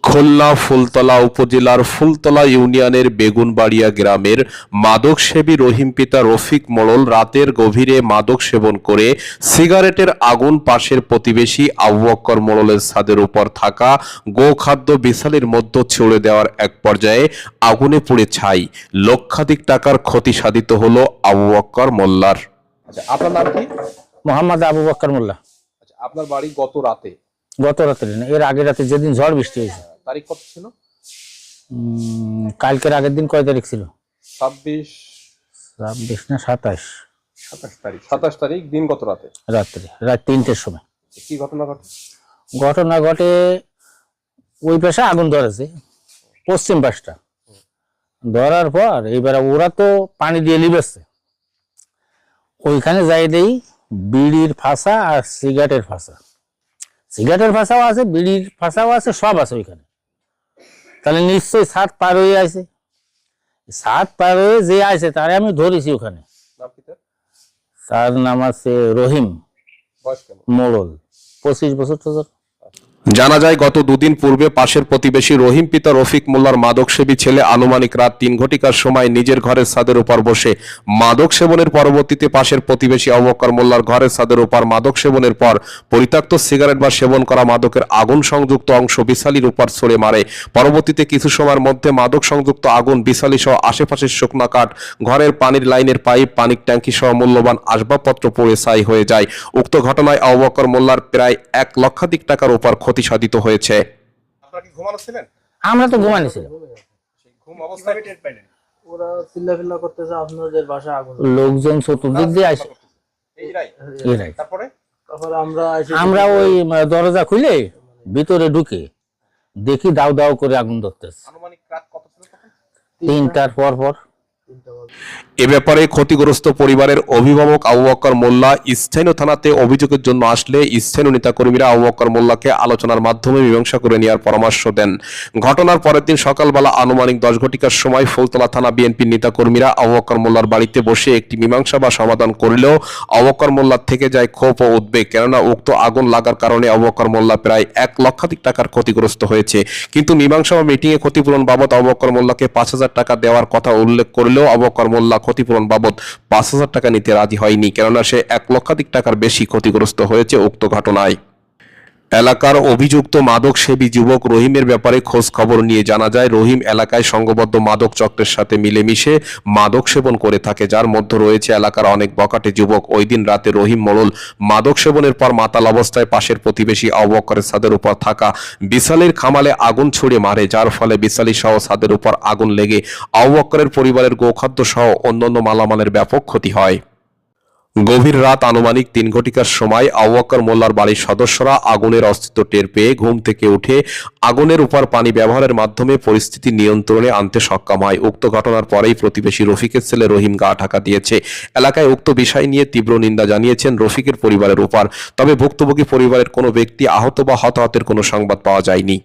খুলনা ফুলতলা উপজেলার ফুলতলা ইউনিয়নের বেগুনবাড়িয়া গ্রামের মাদকসেবী রহিম পিতা রফিক মোড়ল রাতের গভীরে মাদক সেবন করে সিগারেটের আগুন পাশের প্রতিবেশী আবু বক্কর মোড়লের ছাদের উপর থাকা গোখাদ্য বিছালির মধ্যে ছুড়ে দেওয়ার এক পর্যায়ে আগুনে পুড়ে ছাই। লক্ষাধিক টাকার ক্ষতি সাধিত হলো আবু বক্কর মোল্লার। আচ্ছা, আপনার নাম কি? মোহাম্মদ আবু বক্কর মোল্লা। আচ্ছা, আপনার বাড়ি গত রাতে? গত রাতে না, এর আগের রাতে যেদিন ঝড় বৃষ্টি হয়েছে। তারিখ কত ছিল? কালকের আগের দিন কয় তারিখ ছিল? 26 না 27 তারিখ। 27 তারিখ দিন গত রাতে রাত্রে, রাত 3টের সময়। কি ঘটনা ঘটে? ঘটনা ঘটে ওই পাশে আগুন ধরেছে, পশ্চিম পাশটা ধরার পর এইবার ওরা তো পানি দিয়ে লিবেছে, ওইখানে যাই দেই বিড়ির ফাঁসা আর সিগারেটের ফাঁসা। সিগারেটের ফাঁসাও আছে, বিড়ির ফাঁসাও আছে, সব আছে ওইখানে। তাহলে নিশ্চয়ই ছাদ পার হয়ে আছে। ছাদ পার হয়ে যে আছে তারে আমি ধরেছি ওখানে। তার নাম আছে রহিম মোড়ল, 25 বছর। জানা যায় গত দুদিন পূর্বে পাশের প্রতিবেশী রহিম পিতা রফিক মোল্লার মাদকসেবী ছেলে আনুমানিক রাত 3 ঘটিকার সময় নিজের ঘরের ছাদের উপর বসে মাদক সেবনের পরবর্তীতে পাশের প্রতিবেশী আবু বক্কর মোল্লার ঘরের ছাদের উপর মাদক সেবনের পর পরিত্যক্ত সিগারেট বা সেবন করা মাদকের আগুন সংযুক্ত অংশ বিছালির উপর ছড়ে মারে। পরবর্তীতে কিছু সময়ের মধ্যে মাদক সংযুক্ত আগুন বিছালি সহ আশেপাশের শুকনা কাঠ, ঘরের পানির লাইনের পাইপ, পানির ট্যাঙ্কি সহ মূল্যবান আসবাবপত্র পুড়ে ছাই হয়ে যায়। উক্ত ঘটনায় আবু বক্কর মোল্লার প্রায় 1 লক্ষাধিক টাকার উপর ক্ষতি সাধিত হয়েছে। আপনারা কি ঘুমানো ছিলেন? আমরা তো ঘুমানি ছিলাম। সেই ঘুম অবস্থায় টের পাইলেন? ওরা চিল্লাফিল্লা করতেছে, আপনাদের বাসা আগুন। লোকজন চতুর্দিক দিয়ে আসে। তারপরে আমরা ওই দরজা খুলে ভিতরে ঢুকে দেখি দাউ দাউ করে আগুন ধরতেছে। আনুমানিক রাত কত ছিল তখন? 3টার পর। এ ব্যাপারে ক্ষতিগ্রস্ত পরিবারের অভিভাবক আবু বক্কর মোল্লা স্থানীয় থানাতে অভিযোগের জন্য আসলে স্থানীয় নেতাকর্মীরা আবু বক্কর মোল্লাকে আলোচনার মাধ্যমে মীমাংসা করে নেওয়ার পরামর্শ দেন। ঘটনার পরের দিন সকালবেলা আনুমানিক 10 ঘটিকার সময় ফুলতলা থানা বিএনপির নেতাকর্মীরা আবু বক্কর মোল্লার বাড়িতে বসে একটি মীমাংসা বা সমাধান করলেও আবু বক্কর মোল্লার থেকে যায় ক্ষোভ ও উদ্বেগ। কেননা উক্ত আগুন লাগার কারণে আবু বক্কর মোল্লা প্রায় 1 লক্ষাধিক টাকার ক্ষতিগ্রস্ত হয়েছে। কিন্তু মীমাংসা বা মিটিংয়ে ক্ষতিপূরণ বাবদ আবু বক্কর মোল্লাকে 5000 টাকা দেওয়ার কথা উল্লেখ করলেও আবু বক্কর মোল্লা ক্ষতিপূরণ বাবদ 5000 টাকা নিতে রাজি হয়নি, কেননা সে 1 লক্ষাধিক টাকার বেশি ক্ষতিগ্রস্ত হয়েছে উক্ত ঘটনায়। এলাকার অভিযুক্ত মাদক সেবী যুবক রহিমের ব্যাপারে খোঁজ খবর নিয়ে জানা যায় রহিম এলাকায় সংঘবদ্ধ মাদক চক্রের সাথে মিলেমিশে মাদক সেবন করে থাকে, যার মধ্যে রয়েছে এলাকার অনেক বখাটে যুবক। ওই দিন রাতে রহিম মোড়ল মাদক সেবনের পর মাতাল অবস্থায় পাশের প্রতিবেশী আবু বক্করের ছাদের উপর থাকা বিছালির খামালে আগুন ছুড়ে মারে, যার ফলে বিছালি সহ ছাদের উপর আগুন লেগে আবু বক্করের পরিবারের গোখাদ্য সহ অন্যান্য মালামালের ব্যাপক ক্ষতি হয়। গভীর রাত আনুমানিক 3 ঘটিকার সময় আবু বক্কর মোল্লার বাড়ির সদস্যরা আগুনের অস্তিত্ব টের পেয়ে ঘুম থেকে উঠে আগুনের উপর পানি ব্যবহারের মাধ্যমে পরিস্থিতি নিয়ন্ত্রণে আনতে সক্ষম হয়। উক্ত ঘটনার পরেই প্রতিবেশী রফিকের ছেলে রহিম গা ঢাকা দিয়েছে। এলাকায় উক্ত বিষয় নিয়ে তীব্র নিন্দা জানিয়েছেন রফিকের পরিবারের উপর। তবে ভুক্তভোগী পরিবারের কোনো ব্যক্তি আহত বা হতাহতের কোনো সংবাদ পাওয়া যায়নি।